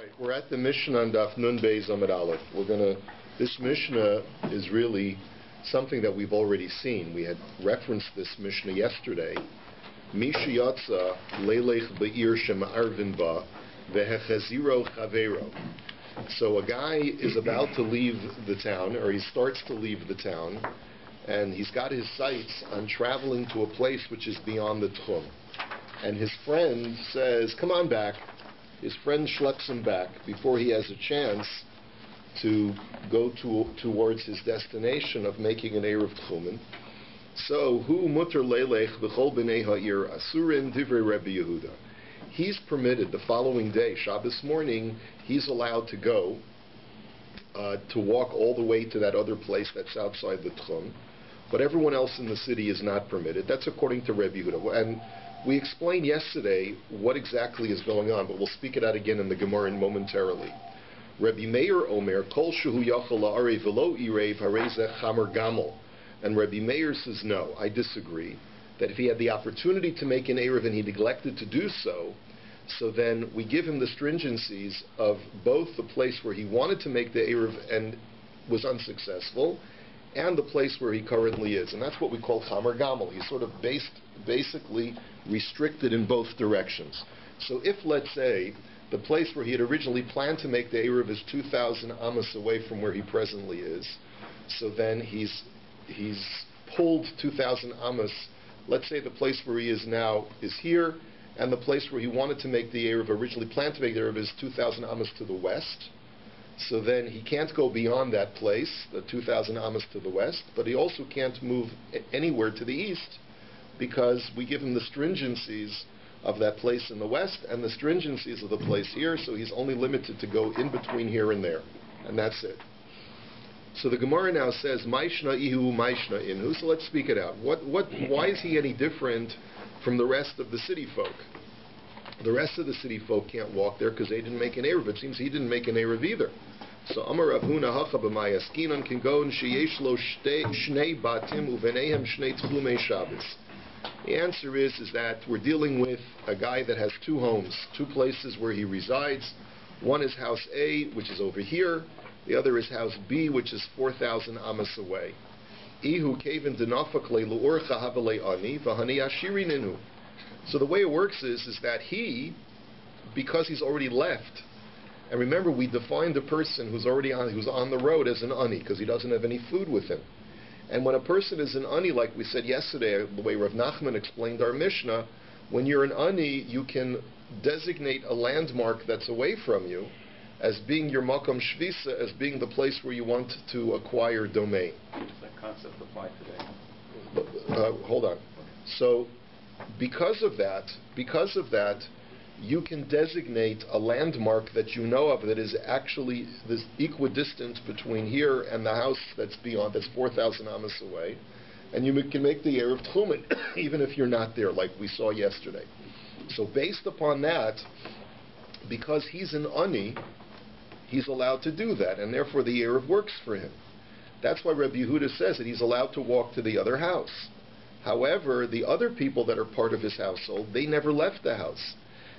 Right, we're at the Mishnah on DAF Nun Beis Amud Aleph. This Mishnah is really something that we've already seen. We had referenced this Mishnah yesterday. Misha Yatza Leilech Be'ir Shema'arvin Ba Vehechaziro Chavero. So a guy is about to leave the town, or he starts to leave the town, and he's got his sights on traveling to a place which is beyond the Tchum. And his friend says, "Come on back." His friend schleps him back before he has a chance to go towards his destination of making an Erev Tchumen. So, hu mutter leilech v'chol b'nei ha'ir asurin divrei Rabbi Yehuda. He's permitted the following day, Shabbos morning, he's allowed to go to walk all the way to that other place that's outside the Tchum, but everyone else in the city is not permitted. That's according to Rabbi Yehuda. And we explained yesterday what exactly is going on, but we'll speak it out again in the Gemara momentarily. Rabbi Meir Omer, Kol Shehu Yachol La'arei V'lo Irev Harezeh Chamer Gamel. And Rabbi Meir says, no, I disagree, that if he had the opportunity to make an Erev and he neglected to do so, so then we give him the stringencies of both the place where he wanted to make the Erev and was unsuccessful, and the place where he currently is. And that's what we call Chamer Gamel. He's sort of basically restricted in both directions. So if, let's say, the place where he had originally planned to make the Erev is 2,000 amos away from where he presently is, so then he's pulled 2,000 amos. Let's say the place where he is now is here, and the place where he wanted to make the Erev, originally planned to make the Erev, is 2,000 amos to the west. So then he can't go beyond that place, the 2,000 amos to the west, but he also can't move anywhere to the east, because we give him the stringencies of that place in the west and the stringencies of the place here, so he's only limited to go in between here and there, and that's it. So the Gemara now says, Maishna ihu, Maishna inhu, so let's speak it out. Why is he any different from the rest of the city folk? The rest of the city folk can't walk there because they didn't make an Erev. It seems he didn't make an Erev either. So Amar Rav Huna hacha b'mayaskinon can go and sheyesh lo shnei batim uvenehem shnei tchumei Shabbos. The answer is that we're dealing with a guy that has two homes, two places where he resides. One is house A, which is over here. The other is house B, which is 4,000 amos away. Ihu kevin denafak le'lu'orcha havelei ani v'hani ashiri ninu. So the way it works is that he, because he's already left, and remember we defined a person who's on the road as an ani because he doesn't have any food with him. And when a person is an ani, like we said yesterday, the way Rav Nachman explained our Mishnah, when you're an ani, you can designate a landmark that's away from you as being your makom shvisa, as being the place where you want to acquire domain. Does that concept apply today? Hold on. So, because of that, you can designate a landmark that you know of that is actually this equidistant between here and the house that's beyond, that's 4,000 amos away, and you can make the Erev Tchumen even if you're not there, like we saw yesterday. So based upon that, because he's an ani, he's allowed to do that, and therefore the Erev works for him. That's why Rabbi Yehuda says that he's allowed to walk to the other house. However, the other people that are part of his household, they never left the house.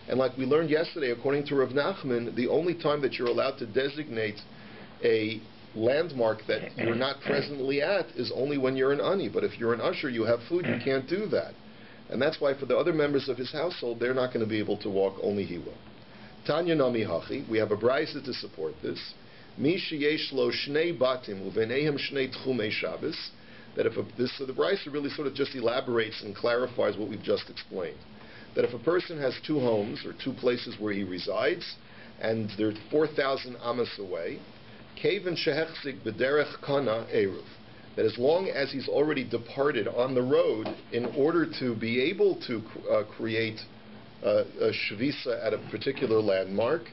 And like we learned yesterday, according to Rav Nachman, the only time that you're allowed to designate a landmark that you're not presently at is only when you're an ani. But if you're an usher, you have food, you can't do that. And that's why for the other members of his household, they're not going to be able to walk, only he will. Tanya nami hachi, we have a brisa to support this. Mi sheyesh lo shnei batim uvenehem shnei tchumei Shabbos. That so the brisa really sort of just elaborates and clarifies what we've just explained. That if a person has two homes or two places where he resides, and they're 4,000 amos away, kevin shehechzik b'derech kana eruv. That as long as he's already departed on the road, in order to be able to create a shvisa at a particular landmark,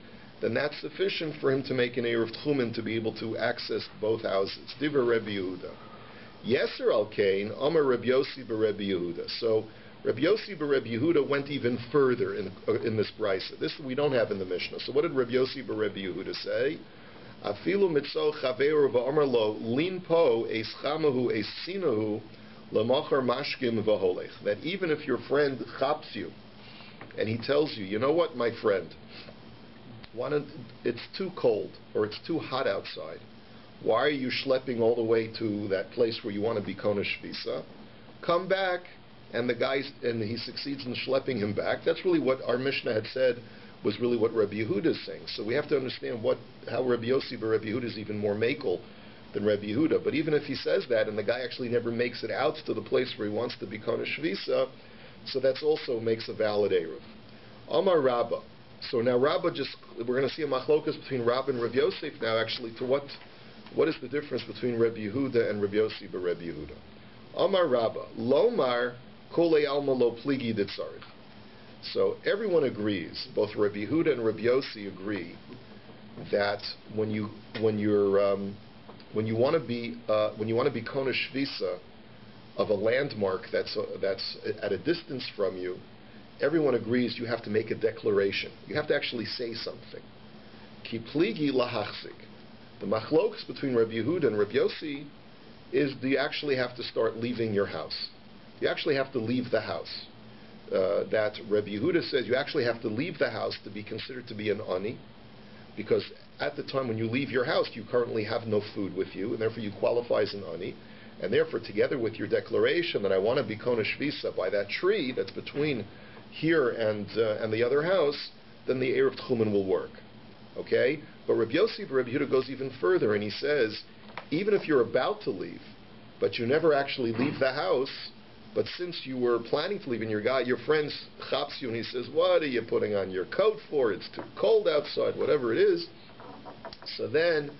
then that's sufficient for him to make an Erev Tchumen to be able to access both houses. Divrei Rabbi Yehuda. Yeser al kain, Amar Rabbi Yossi b'Rabbi Yehuda. So Rabbi Yossi b'Rabbi Yehuda went even further in this brisa. This we don't have in the Mishnah. So what did Rabbi Yossi b'Rabbi Yehuda say? Afilu mitzo chaveru v'amar lo lin po eis chamahu eis sinahu lamachar mashkim v'holech. That even if your friend chaps you, and he tells you, you know what, my friend, it's too cold or it's too hot outside. Why are you schlepping all the way to that place where you want to be Kona Shvisa? Come back. And he succeeds in schlepping him back. That's really what our Mishnah had said was really what Rabbi Yehuda is saying. So we have to understand how Rabbi Yossi but Rabbi Yehuda is even more makel than Rabbi Yehuda. But even if he says that and the guy actually never makes it out to the place where he wants to be Kona Shvisa, so that's also makes a valid Eruv. Amar Rabba. So now Rabba we're going to see a machlokas between Rabba and Rabbi Yosef now actually to what is the difference between Rabbi Yehuda and Rabbi Yossi but Rabbi Yehuda. Amar Rabba. Lomar Kole alma lo pligi ditzarid. So everyone agrees, both Rabbi Yehuda and Rabbi Yossi agree that when you want to be Kona Shvisa of a landmark that's at a distance from you, everyone agrees you have to make a declaration. You have to actually say something. Ki pligi lahachzik. The machlokas between Rabbi Yehuda and Rabbi Yossi is do you actually have to start leaving your house? You actually have to leave the house. That Rabbi Yehuda says you actually have to leave the house to be considered to be an ani, because at the time when you leave your house, you currently have no food with you, and therefore you qualify as an ani, and therefore together with your declaration that I want to be Kona Shvisa by that tree that's between here and the other house, then the Erev Tchumen will work. Okay? But Rabbi Yosef, Rabbi Yehuda goes even further, and he says, even if you're about to leave, but you never actually leave the house, but since you were planning to leave and your friend chaps you and he says, what are you putting on your coat for? It's too cold outside, whatever it is. So then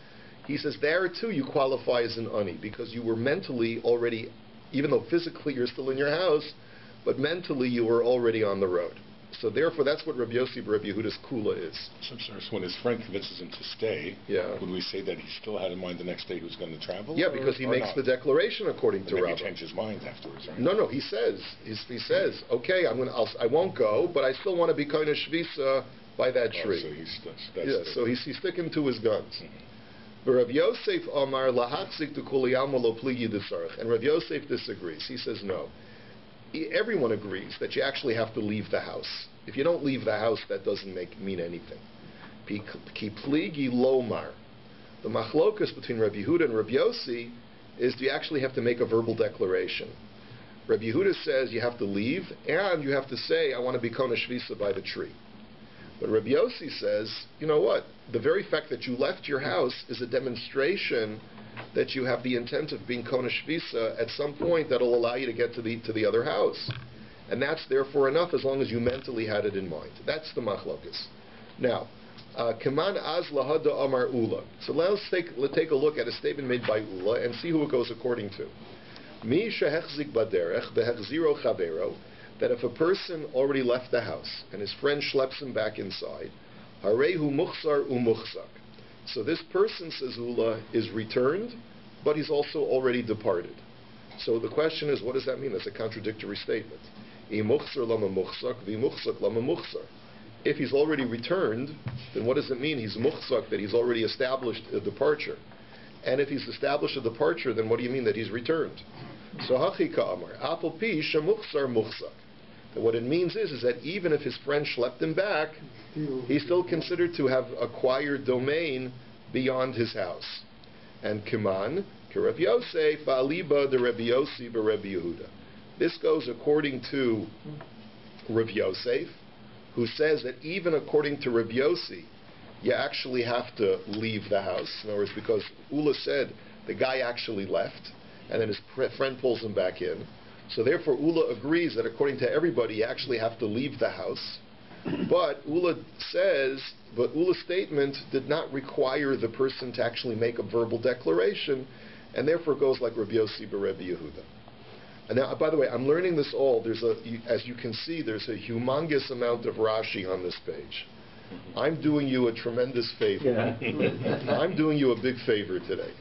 he says, there too you qualify as an ani, because you were mentally already, even though physically you're still in your house, but mentally you were already on the road. So therefore, that's what Rabbi Yossi Rabbi Yehuda's kula is. So when his friend convinces him to stay, would we say that he still had in mind the next day he was going to travel? Yeah, because he makes the declaration according to Rabbi. Maybe he changed his mind afterwards, right? No, he says, okay, I won't go, but I still want to be Kona Shvisa by that tree. So he's sticking to his guns. But Rabbi Yosef Amar lahatzik to kuli alma lo pligi d'sarach, and Rabbi Yosef disagrees. He says no. Everyone agrees that you actually have to leave the house. If you don't leave the house, that doesn't mean anything. Ki pligi lomar. The machlokas between Rabbi Yehuda and Rabbi Yossi is do you actually have to make a verbal declaration. Rabbi Yehuda says you have to leave and you have to say I want to be Kona Shvisa by the tree. But Rabbi Yossi says, you know what? The very fact that you left your house is a demonstration that you have the intent of being Kona Shvisa at some point that will allow you to get to the other house. And that's therefore enough as long as you mentally had it in mind. That's the machlokas. Now, Keman az lahada amar ula. So let's take a look at a statement made by Ula and see who it goes according to. Mi shehechzik baderech behechziro chavero. That if a person already left the house and his friend schleps him back inside, harehu muchsar umuchzak. So this person, says Ula, is returned, but he's also already departed. So the question is, what does that mean? That's a contradictory statement. Imuchsar lama muchzak, vimuchzak lama muchsar. If he's already returned, then what does it mean? He's muchzak, that he's already established a departure. And if he's established a departure, then what do you mean that he's returned? So hachi ka'amar, apel pi shemuchsar muchzak. What it means is that even if his friend schlepped him back, he's still considered to have acquired domain beyond his house. And Kiman, Rabbi Yosef, Aliba de Rabbi Yossi be Rabbi Yehuda. This goes according to Rabbi Yosef, who says that even according to Rabbi Yossi, you actually have to leave the house. In other words, because Ula said the guy actually left, and then his friend pulls him back in. So therefore, Ula agrees that according to everybody, you actually have to leave the house. But Ula's statement did not require the person to actually make a verbal declaration, and therefore goes like Rabbi Yossi be Rabbi Yehuda. And now, by the way, I'm learning this all. As you can see, there's a humongous amount of Rashi on this page. I'm doing you a tremendous favor. Yeah. I'm doing you a big favor today.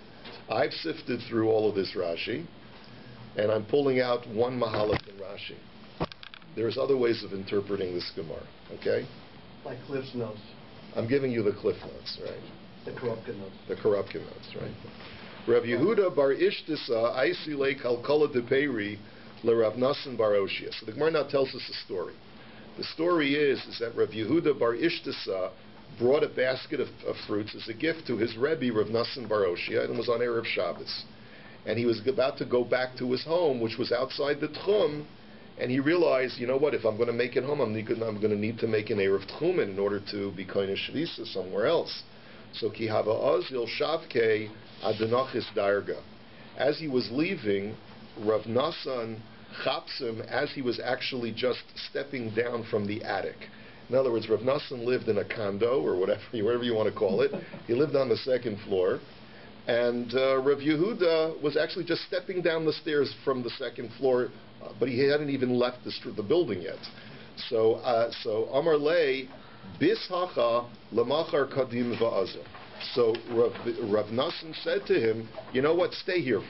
I've sifted through all of this Rashi, and I'm pulling out one mahalach in Rashi. There's other ways of interpreting this Gemara, okay? Like Cliff's Notes. I'm giving you the Cliff Notes, right? The Korobkin Notes. The Korobkin Notes, right? Rav Yehuda bar Ishtisa Aisile Kalkala de Peiri le Rav Nassan bar Oshia. So the Gemara now tells us a story. The story is that Rav Yehuda bar Ishtisa brought a basket of fruits as a gift to his Rebbe, Rav Nassan Bar Oshia, and was on Erev Shabbos. And he was about to go back to his home, which was outside the Tchum, and he realized, you know what, if I'm going to make it home, I'm going to need to make an Erev Tchumen in order to be kind of Shvisa somewhere else. So, Ki Hava Azil Shavke Adenachis Darga. As he was leaving, Rav Nassan chaps him as he was actually just stepping down from the attic. In other words, Rav Nassan lived in a condo, or whatever you want to call it. He lived on the second floor. And Rav Yehuda was actually just stepping down the stairs from the second floor, but he hadn't even left the building yet. So Amar Lei, Bis Hacha Lamachar Kadim Va'azah. So Rav Nassan said to him, you know what, stay here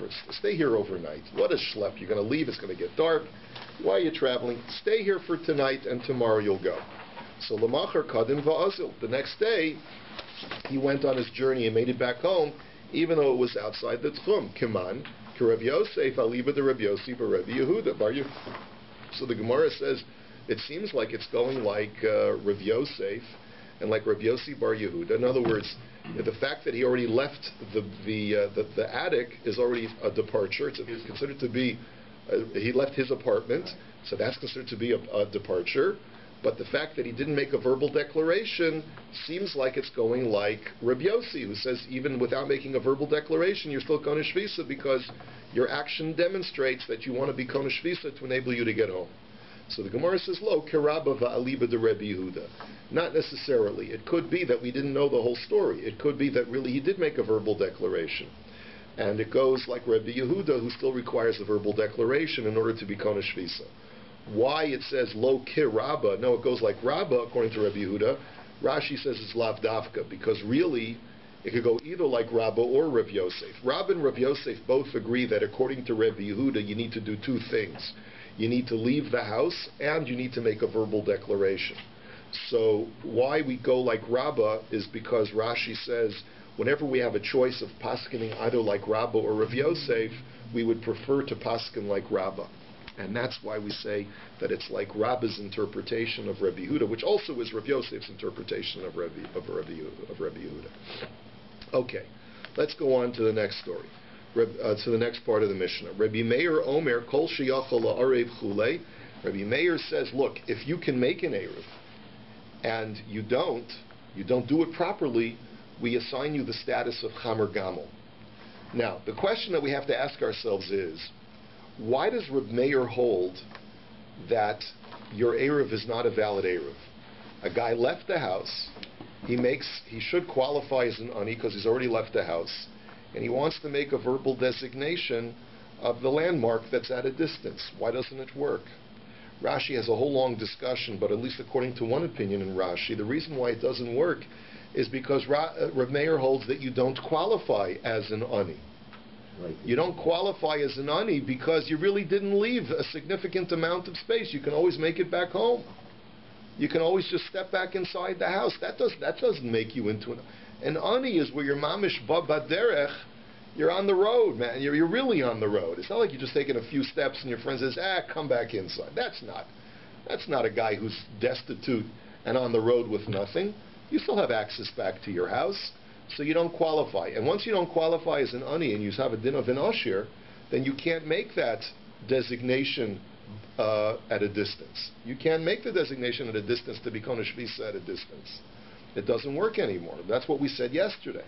overnight. What a schlep, you're going to leave, it's going to get dark. Why are you traveling? Stay here for tonight, and tomorrow you'll go. So Lamachar Kadim Va'azil. The next day, he went on his journey and made it back home, even though it was outside the Tchum. Kiman, Rav Yosef, Aliba the Rav Yosef, Rav Yehuda, Bar Yehuda. So the Gemara says, it seems like it's going like Rav Yosef and like Rav Yosef Bar Yehuda. In other words, the fact that he already left the attic is already a departure. It's considered to be, he left his apartment, so that's considered to be a departure. But the fact that he didn't make a verbal declaration seems like it's going like Rabbi Yossi, who says even without making a verbal declaration, you're still Kona Shvisa because your action demonstrates that you want to be Kona Shvisa to enable you to get home. So the Gemara says, Lo, Kerabba va'aliba de Rebbe Yehuda. Not necessarily. It could be that we didn't know the whole story. It could be that really he did make a verbal declaration. And it goes like Rebbe Yehuda, who still requires a verbal declaration in order to be Kona Shvisa. Why it says lo ki Rabba? No, it goes like Rabba according to Rabbi Yehuda. Rashi says it's lav davka because really it could go either like Rabba or Rav Yosef. Rabba and Rav Yosef both agree that according to Rabbi Yehuda you need to do two things. You need to leave the house and you need to make a verbal declaration. So why we go like Rabba is because Rashi says whenever we have a choice of paskening either like Rabba or Rav Yosef, we would prefer to pasken like Rabba. And that's why we say that it's like Rabba's interpretation of Rabbi Yehuda, which also is Rav Yosef's interpretation of Rabbi Yehuda. Okay, let's go on to the next story, to the next part of the Mishnah. Rabbi Meir Omer Kol Sheyachol La'arev Chulei. Rabbi Meir says, look, if you can make an Erev and you don't do it properly, we assign you the status of Chamer Gamel. Now, the question that we have to ask ourselves is, why does Reb Meir hold that your Erev is not a valid Erev? A guy left the house, he should qualify as an ani because he's already left the house, and he wants to make a verbal designation of the landmark that's at a distance. Why doesn't it work? Rashi has a whole long discussion, but at least according to one opinion in Rashi, the reason why it doesn't work is because Reb Meir holds that you don't qualify as an ani. Right. You don't qualify as an ani because you really didn't leave a significant amount of space. You can always make it back home. You can always just step back inside the house. That doesn't make you into an ani is where you're mamish baderech. You're on the road, man. You're really on the road. It's not like you're just taking a few steps and your friend says, come back inside. That's not a guy who's destitute and on the road with nothing. You still have access back to your house. So you don't qualify. And once you don't qualify as an ani and you have a din of an ashir, then you can't make that designation at a distance. You can't make the designation at a distance to become a shvisa at a distance. It doesn't work anymore. That's what we said yesterday.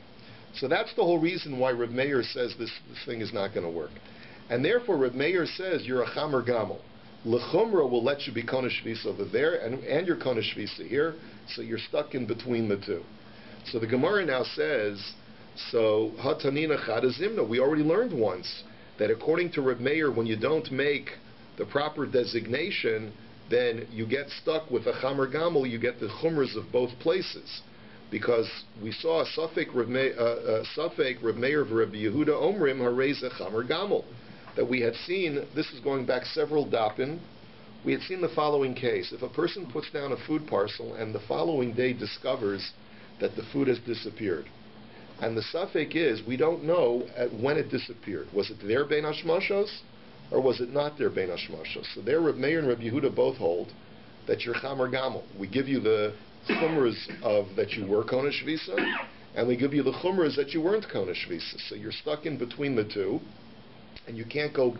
So that's the whole reason why Reb Meir says this thing is not going to work. And therefore Reb Meir says you're a chamer gamel. L'chumra will let you be kona shvisa over there and you're kona shvisa here, so you're stuck in between the two. So the Gemara now says, so hatanina chadazimna, we already learned once that according to Reb Meir, when you don't make the proper designation, then you get stuck with a chamer gamel, you get the chumras of both places. Because we saw Safek Reb Meir v'Rebbe Yehuda Omrim Hareza Chamer Gamel, that we had seen, this is going back several dapin, we had seen the following case. If a person puts down a food parcel and the following day discovers that the food has disappeared, and the Safek is, we don't know when it disappeared. Was it their Bein Hashmashos, or was it not their Bein Hashmashos? So there Reb Meir and Reb Yehuda both hold that you're Chamer Gamel. We give you the chumras of that you were kona shvisa, and we give you the chumras that you weren't kona shvisa. So you're stuck in between the two, and you can't go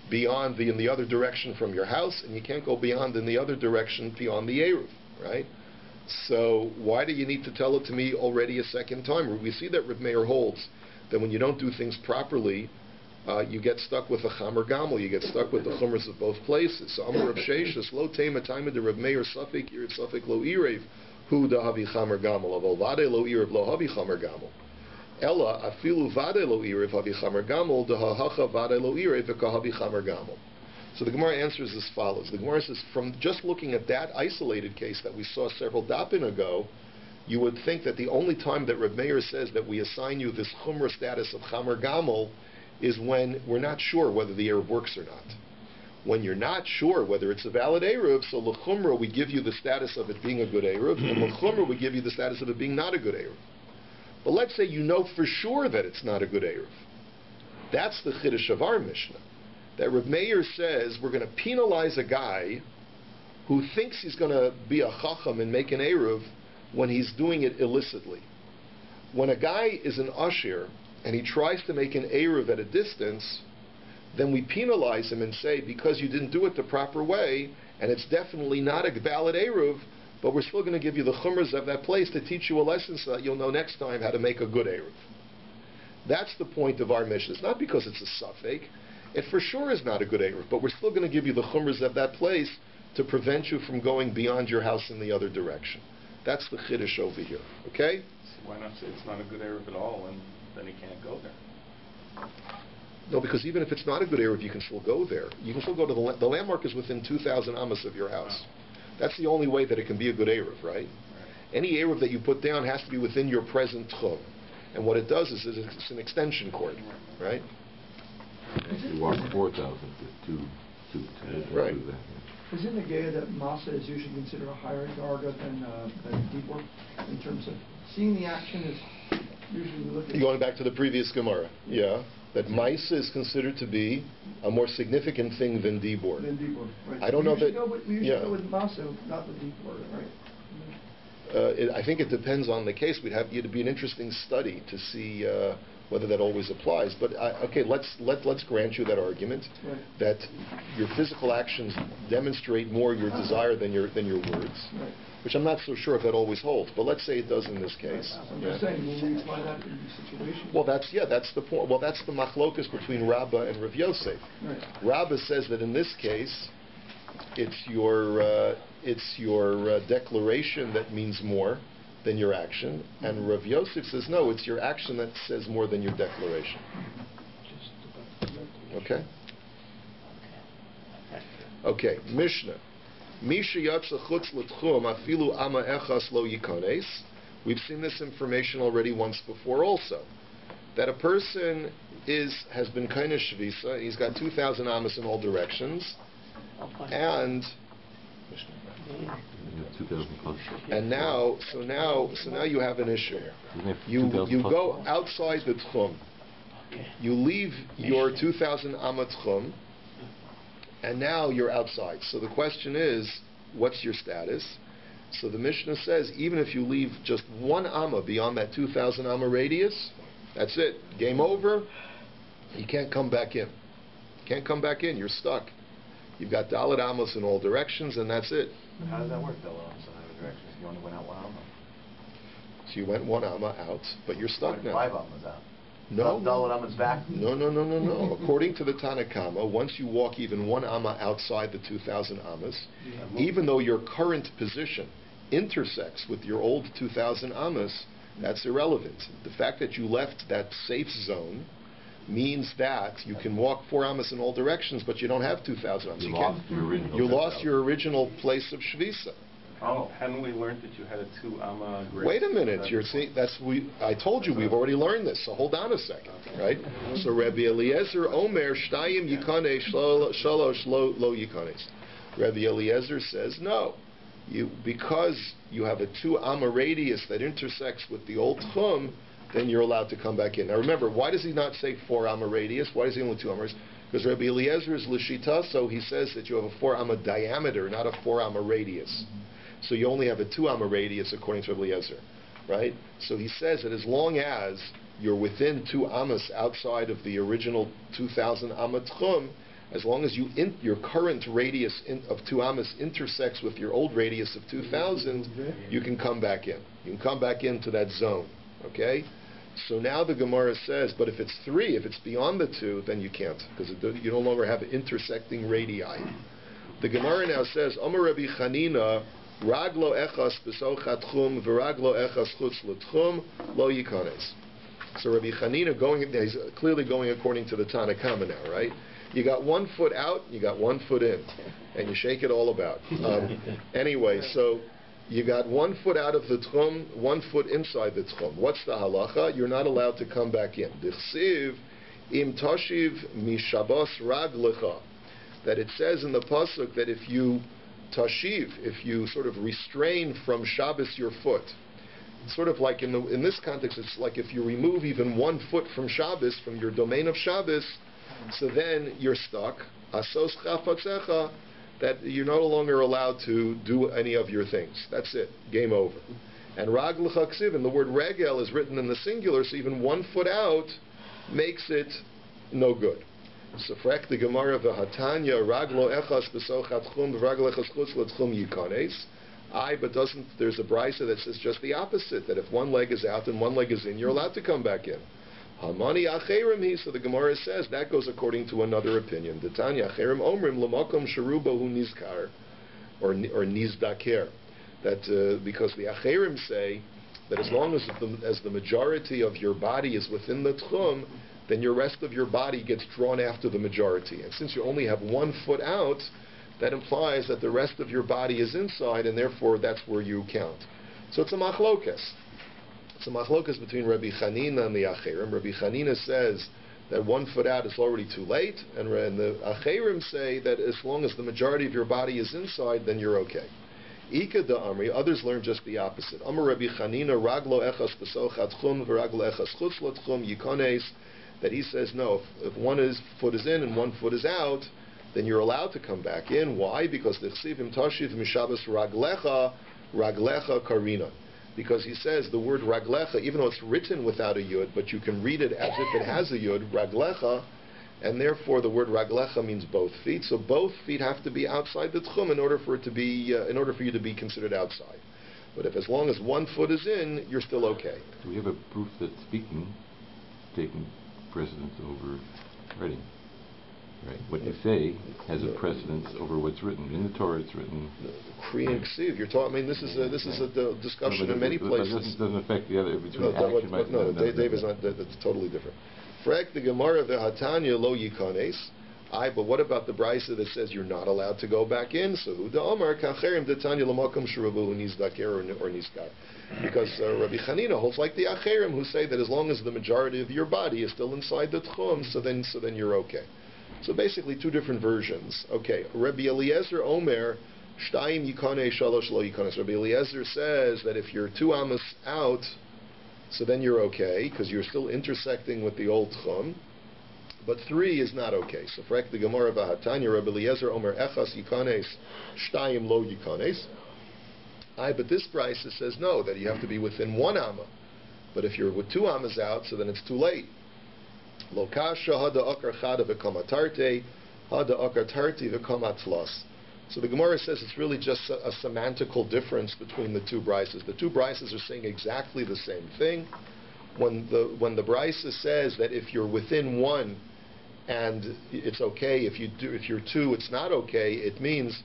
beyond in the other direction from your house, and you can't go beyond in the other direction beyond the ERU, right? So why do you need to tell it to me already a second time? We see that Reb Meir holds that when you don't do things properly, you get stuck with a chamer gamel, you get stuck with the chumras of both places. So Amar Reb Sheshes, lo tema taima de Reb Meir safek yirid safek lo irev, hu da havi chamer gamel, avol vade lo irev lo havi chamer gamel. Ella afilu vade lo irev havi chamer gamel, da hacha vade lo irev v'ka havi chamer gamel. So the Gemara answers as follows. The Gemara says, from just looking at that isolated case that we saw several dapin ago, you would think that the only time that Reb Meir says that we assign you this chumrah status of chamer gamel is when we're not sure whether the Eruv works or not. When you're not sure whether it's a valid Eruv, so l'chumrah we give you the status of it being a good Eruv, and l'chumrah we give you the status of it being not a good Eruv. But let's say you know for sure that it's not a good Eruv. That's the chiddush of our Mishnah. That Reb Meir says we're going to penalize a guy who thinks he's going to be a chacham and make an Eruv when he's doing it illicitly. When a guy is an usher and he tries to make an Eruv at a distance, then we penalize him and say, because you didn't do it the proper way, and it's definitely not a valid Eruv, but we're still going to give you the chumras of that place to teach you a lesson so that you'll know next time how to make a good Eruv. That's the point of our Mishnah. It's not because it's a suffix. It for sure is not a good Eruv, but we're still going to give you the chumras of that place to prevent you from going beyond your house in the other direction. That's the chiddush over here. Okay? So why not say it's not a good Eruv at all, and then he can't go there? No, because even if it's not a good Eruv, you can still go there. You can still go to the landmark is within 2,000 amas of your house. That's the only way that it can be a good Eruv, right? Any Eruv that you put down has to be within your present tchum. And what it does is it's an extension cord, right? You walk 4,000 to right. do that. Isn't the Gedalia that Masa is usually considered a higher darga than deep work in terms of seeing the action is usually looking. Going back to the previous Gemara, yeah, that Maisa is considered to be a more significant thing than Dibor. Right. I don't know that. We usually go with Masa, not the deep work, right? I think it depends on the case. It'd be an interesting study to see whether that always applies. But okay, let's grant you that argument, right, that your physical actions demonstrate more your desire than your words, right, which I'm not so sure if that always holds. But let's say it does in this case. I'm just saying, when we apply that in these situations. Well, that's the point. Well, that's the machlokas between Rabbi and Rav Yosef. Right. Rabbi says that in this case, it's your declaration that means more than your action, and Rav Yosef says no, it's your action that says more than your declaration. Okay. Okay. Mishnah. Misha yatsa chutz l'tchum afilu ama echas lo yikanes. We've seen this information already once before also. That a person has been kind of shvisa, he's got 2,000 amas in all directions, and now you have an issue. You go outside the tchum. You leave your 2,000 amma tchum, and now you're outside. So the question is, what's your status? So the Mishnah says, even if you leave just one amma beyond that 2,000 amma radius, that's it. Game over. You can't come back in. Can't come back in. You're stuck. You've got dalet amos in all directions, and that's it. How does that work, dalet amos in all directions? You only went out one amma. So you went one amma out, but you're stuck now. 5 ammas out. No. Dalet amos back? No. According to the Tanakama, once you walk even one amma outside the 2,000 ammas, even though your current position intersects with your old 2,000 ammas, that's irrelevant. The fact that you left that safe zone means that you can walk 4 ammas in all directions, but you don't have 2,000 ammas. You lost your original place of shvisa. Oh, hadn't we learned that you had a 2 amma grade? Wait a minute. I told you we've already learned this. So hold on a second, right? So Rabbi Eliezer Omer Shtayim Yikanes Shalosh Lo Yikanes. Rabbi Eliezer says no. Because you have a 2 amma radius that intersects with the old tchum, then you're allowed to come back in. Now remember, why does he not say 4 amma radius? Why does he only 2 ammas? Because Rabbi Eliezer is Lishita, so he says that you have a 4 amma diameter, not a 4 amma radius. So you only have a 2 amma radius according to Rabbi Eliezer, right? So he says that as long as you're within 2 ammas outside of the original 2,000 amma tchum, as long as your current radius of 2 ammas intersects with your old radius of 2,000, you can come back in. You can come back into that zone, okay? So now the Gemara says, but if it's 3, if it's beyond the 2, then you can't, because you no longer have intersecting radii. The Gemara now says, Amar Rabbi Chanina, Raglo echas b'sochat tchum, v'raglo echas chutz l'tchum, lo yikanes. So Rabbi Chanina, he's clearly going according to the Tana Kama now, right? You got 1 foot out, you got 1 foot in, and you shake it all about. Anyway, so you got 1 foot out of the tchum, 1 foot inside the tchum. What's the halacha? You're not allowed to come back in. Dichsiv im tashiv mishabos raglecha. That it says in the pasuk that if you tashiv, if you sort of restrain from Shabbos your foot, sort of like in this context, it's like if you remove even 1 foot from Shabbos, from your domain of Shabbos, so then you're stuck. Asos chafatzecha, that you're no longer allowed to do any of your things. That's it. Game over. And raglecha ksiv, and the word regel is written in the singular, so even 1 foot out makes it no good. So frek the Gemara v'hatanya raglo echas b'sochat chum v'raglo echas chutz l'tchum yikanes. But there's a brisa that says just the opposite, that if 1 leg is out and 1 leg is in, you're allowed to come back in. Hamani acherim hi, so the Gemara says that goes according to another opinion. The Tanya acherim omrim l'makom sherubahu nizkar, or nizdaker. That because the acherim say that as long as the majority of your body is within the tchum, then your rest of your body gets drawn after the majority. And since you only have 1 foot out, that implies that the rest of your body is inside, and therefore that's where you count. So it's a machlokes. It's a machlokes between Rabbi Chanina and the Acherim. Rabbi Chanina says that 1 foot out is already too late, and the Acherim say that as long as the majority of your body is inside, then you're okay. Ika da Amri, others learn just the opposite. Amar Rabbi Chanina, Raglo echas b'sochat chum, v'raglo echas chutz l'tchum yikanes, that he says, no, if 1 foot is in and 1 foot is out, then you're allowed to come back in. Why? Because the chsivim tashiv mishabas raglecha karina. Because he says the word raglecha, even though it's written without a yud, but you can read it as if it has a yud, raglecha, and therefore the word raglecha means both feet. So both feet have to be outside the tchum in order for you to be considered outside. But if as long as 1 foot is in, you're still okay. Do we have a proof that speaking, taking precedence over writing? Right. What you say has a precedence over what's written. In the Torah, it's written. Kriyan Ksiv. You're talking. I mean, this is a discussion in many places. It doesn't affect the other between action. No, Dave is not. That's totally different. Frek the Gemara v'hatanya lo yikanes. But what about the brisa that says you're not allowed to go back in? So who the Omar kacherim detanya l'makom sherabu nizdaker or nizkar. Because Rabbi Chanina holds like the acherim who say that as long as the majority of your body is still inside the tchum, so then you're okay. So basically 2 different versions. Okay, Rabbi Eliezer Omer, Shtayim Yikane Shalosh Lo Yikanes. Rabbi Eliezer says that if you're 2 amos out, so then you're okay, because you're still intersecting with the old Tchum. But 3 is not okay. So frek the Gemara v'hatanya, Rabbi Eliezer Omer Echas Yikanes, Shtayim Lo Yikanes. But this brisa says no, that you have to be within 1 amma. But if you're with 2 amas out, so then it's too late. Lokasha hada akar chada v'kamatarte, hada akar tarti v'kamatlas. So the Gemara says it's really just a semantical difference between the 2 brises. The 2 brises are saying exactly the same thing. When the brisa says that if you're within 1 and it's okay, if you're 2, it's not okay. It means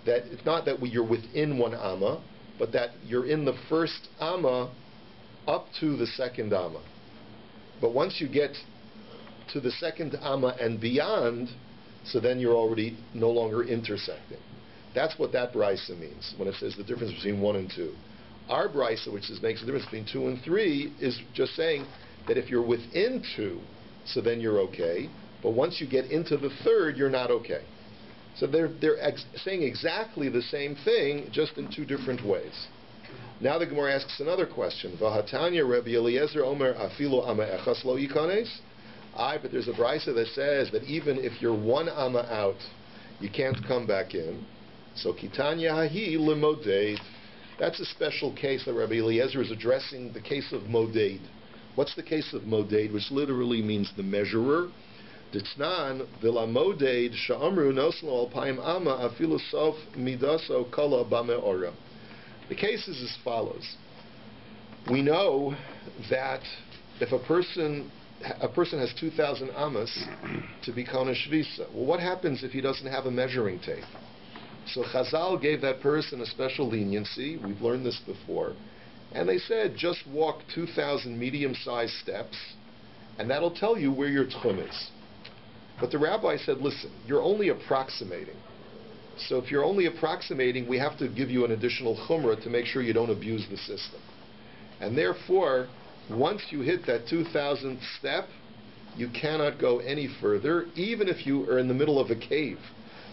that it's not that you're within 1 amma, but that you're in the first amma up to the second amma. But once you get to the second amma and beyond, so then you're already no longer intersecting. That's what that brisa means when it says the difference between 1 and 2. Our brisa, which makes the difference between 2 and 3, is just saying that if you're within 2, so then you're okay. But once you get into the third, you're not okay. So they're saying exactly the same thing, just in 2 different ways. Now the Gemara asks another question. V'hatanya Rabbi Eliezer Omer afilo amma echas lo yikanes. But there's a brisa that says that even if you're 1 amma out, you can't come back in. So kitanya hahi limodei That's a special case that Rabbi Eliezer is addressing, the case of Moded. What's the case of Moded, which literally means the measurer? Ditznan v'la Moded sha'amru noslo alpayim ama afilu sof midaso kala b'me'ora. The case is as follows. We know that if a person has 2,000 amas to be kona shvisa. Well, what happens if he doesn't have a measuring tape? So Chazal gave that person a special leniency. We've learned this before. And they said, just walk 2,000 medium-sized steps, and that'll tell you where your tchum is. But the rabbi said, listen, you're only approximating. So if you're only approximating, we have to give you an additional chumrah to make sure you don't abuse the system. And therefore, once you hit that 2,000th step, you cannot go any further, even if you are in the middle of a cave.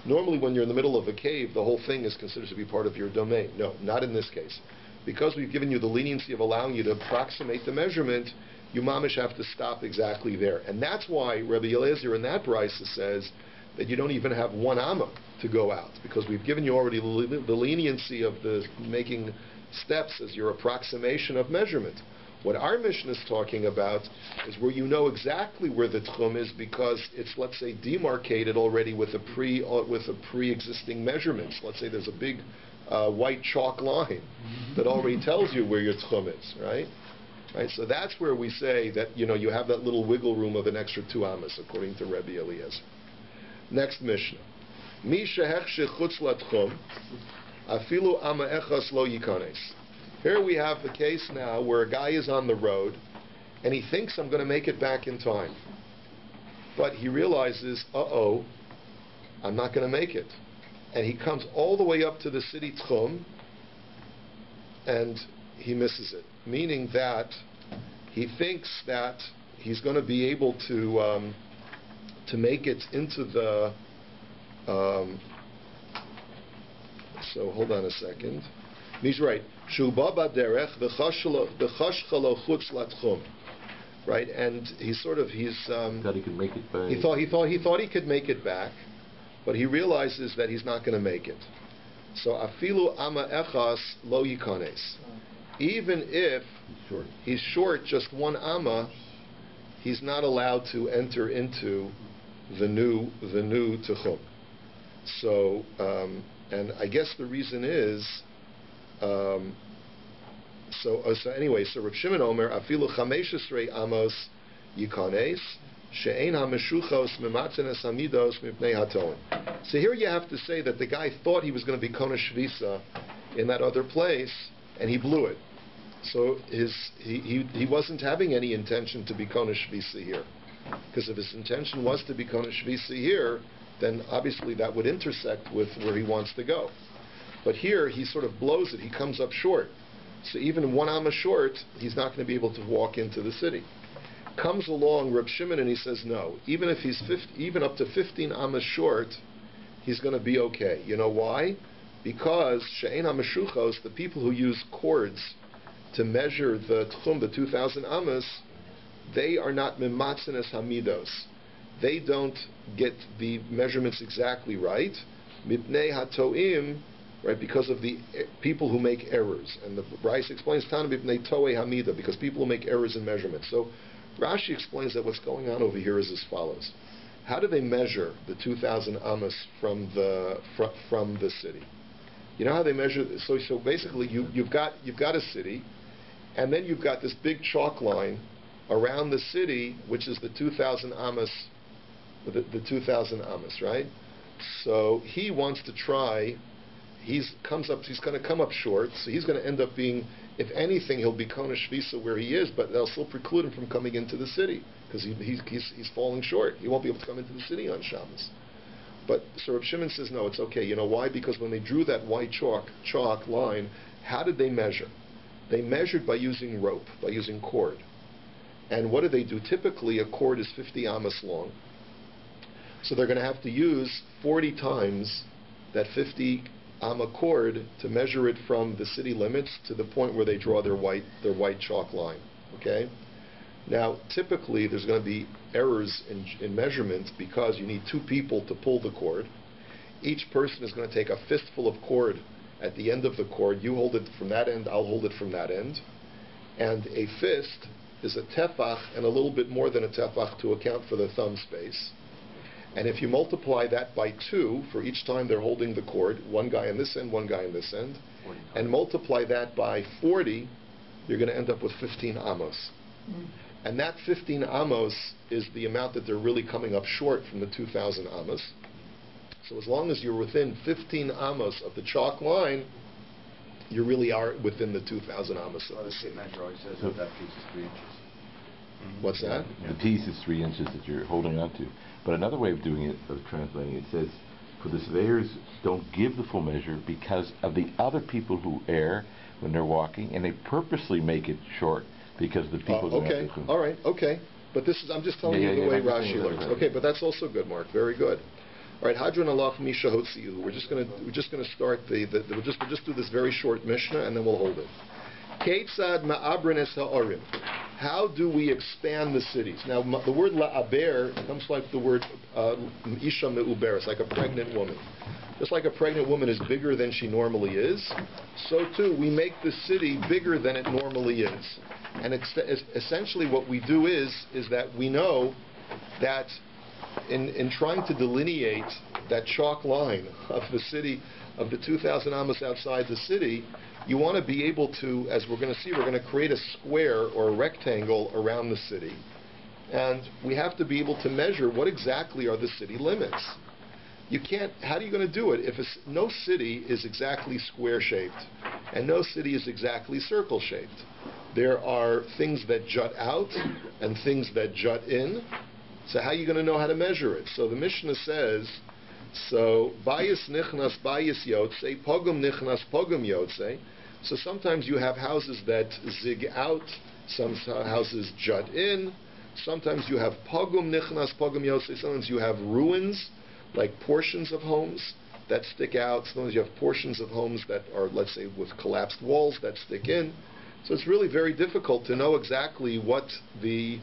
Normally, when you're in the middle of a cave, the whole thing is considered to be part of your domain. No, not in this case. Because we've given you the leniency of allowing you to approximate the measurement, you mamish have to stop exactly there. And that's why Rabbi Eliezer in that brisa says that you don't even have one amma to go out, because we've given you already the leniency of the making steps as your approximation of measurement. What our mission is talking about is where you know exactly where the tchum is, because it's, let's say, demarcated already with a pre-existing measurements. Let's say there's a big white chalk line that already tells you where your tchum is, right? Right. So that's where we say that you have that little wiggle room of an extra 2 amas, according to Rabbi Eliezer. Next Mishnah. Mi shehechshech chutz latchum, afilu ama echas lo yikanes. Here we have the case now where a guy is on the road and he thinks, I'm going to make it back in time. But he realizes, I'm not going to make it. And he comes all the way up to the city Tchum and he misses it. Meaning that he thinks that he's going to be able to make it into the... so hold on a second. He's right. Right, and he's thought he could make it by. He thought he could make it back, but he realizes that he's not going to make it. So afilu ama echas lo yikanes. Even if he's short just one amma, he's not allowed to enter into the new tchum. So and I guess the reason is. So Rav Shimon Omer afilu 15 amos yikanes she'ein hameshuchos mematzenes hamidos mipnei hatoin. So here you have to say that the guy thought he was going to be kona shvisa in that other place, and he blew it. So he wasn't having any intention to be kona shvisa here, because if his intention was to be kona shvisa here, then obviously that would intersect with where he wants to go. But here, he sort of blows it. He comes up short. So even 1 amma short, he's not going to be able to walk into the city. Comes along Reb Shimon and he says, no. Even if he's even up to 15 ammas short, he's going to be okay. You know why? Because she'ein hameshuchos, the people who use cords to measure the tchum, the 2,000 ammas, they are not mematzenes hamidos. They don't get the measurements exactly right. Mipnei hatoim, right, because of the people who make errors. And the Bryce explains, Tana b'pnei toei hamida, because people who make errors in measurements. So Rashi explains that what's going on over here is as follows. How do they measure the 2,000 amas from the city? You know how they measure? So basically, you've got a city, and then you've got this big chalk line around the city, which is the 2,000 amas, the 2,000 amas, right? So he wants to try. He's going to come up short, so he's going to end up being, if anything, he'll be kona shvisa where he is, but they'll still preclude him from coming into the city, because he's falling short. He won't be able to come into the city on Shabbos. But so Reb Shimon says, no, it's okay. You know why? Because when they drew that white chalk line, how did they measure? They measured by using rope, by using cord. And what do they do? Typically, a cord is 50 amas long. So they're going to have to use 40 times that 50 amma cord to measure it from the city limits to the point where they draw their white chalk line. Okay? Now, typically, there's going to be errors in measurement because you need 2 people to pull the cord. Each person is going to take a fistful of cord at the end of the cord. You hold it from that end, I'll hold it from that end. And a fist is a tefach and a little bit more than a tefach to account for the thumb space. And if you multiply that by 2 for each time they're holding the cord, one guy on this end, one guy on this end, and multiply that by 40, you're going to end up with 15 amos. And that 15 amos is the amount that they're really coming up short from the 2,000 amos. So as long as you're within 15 amos of the chalk line, you really are within the 2,000 amos of the city. The measure always says that piece is 3 inches. What's that? The piece is 3 inches that you're holding on to. But another way of doing it, of translating it, says, for the surveyors don't give the full measure because of the other people who err when they're walking, and they purposely make it short because the people don't have to. All right, okay. But this is, I'm just telling you the way Rashi learns. Okay, but that's also good, Mark. Very good. All right, Hadron Alach Misha Hotziu. We're just going to start we'll just do this very short Mishnah and then we'll hold it. Ketzad ma'abrenes ha'orim. How do we expand the cities? Now, the word la'aber comes like the word isha me'uberes, like a pregnant woman. Just like a pregnant woman is bigger than she normally is, so too we make the city bigger than it normally is. And essentially what we do is that we know that in trying to delineate that chalk line of the city, of the 2,000 amos outside the city, you want to be able to, as we're going to see, we're going to create a square or a rectangle around the city. And we have to be able to measure what exactly are the city limits. You can't, how are you going to do it if no city is exactly square-shaped and no city is exactly circle-shaped? There are things that jut out and things that jut in. So how are you going to know how to measure it? So the Mishnah says, so bayis nichnas bayis yotze, pogum nichnas pogum yotze. So sometimes you have houses that zig out, some houses jut in, sometimes you have pogum nichnas pogum yotze, sometimes you have ruins, like portions of homes that stick out, sometimes you have portions of homes that are, let's say, with collapsed walls that stick in. So it's really very difficult to know exactly what the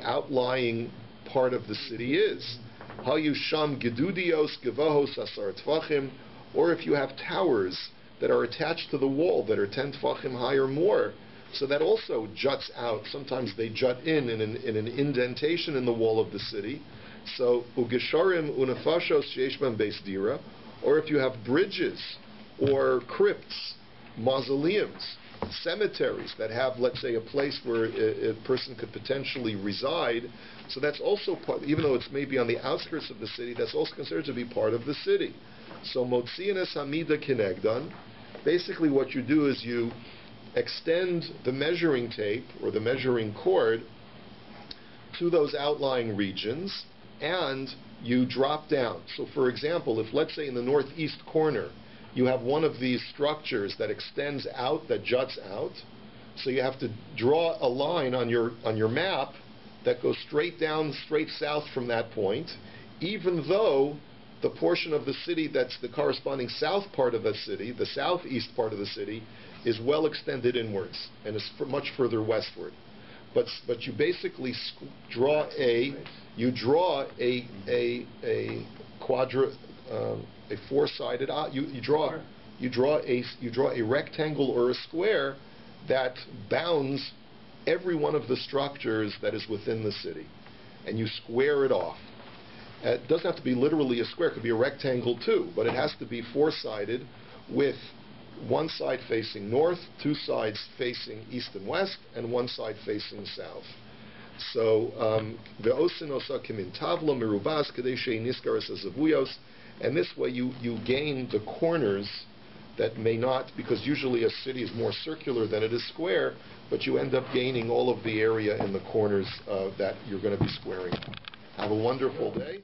outlying part of the city is. Hayusham gedudios gevahos asar tvachim, or if you have towers that are attached to the wall that are 10 tvachim high or more, so that also juts out. Sometimes they jut in an indentation in the wall of the city. So ugesharim unafashos sheishbam beis dira, or if you have bridges or crypts, mausoleums, cemeteries that have, let's say, a place where a person could potentially reside. So that's also part, even though it's maybe on the outskirts of the city, that's also considered to be part of the city. So motzianes hamida kinegdan, basically what you do is you extend the measuring tape or the measuring cord to those outlying regions and you drop down. So for example, if let's say in the northeast corner you have one of these structures that extends out, that juts out, so you have to draw a line on your map that goes straight down, straight south from that point, even though the portion of the city that's the corresponding south part of the city, the southeast part of the city, is well extended inwards and is much further westward. But you basically draw a four-sided. You draw a rectangle or a square that bounds every one of the structures that is within the city, and you square it off. It doesn't have to be literally a square; it could be a rectangle too, but it has to be four-sided, with one side facing north, two sides facing east and west, and one side facing south. So ve'osin osa kimin tavla merubas kadei she'ei niskaras azavuyos, and this way you gain the corners that may not, because usually a city is more circular than it is square, but you end up gaining all of the area in the corners that you're going to be squaring. Have a wonderful day.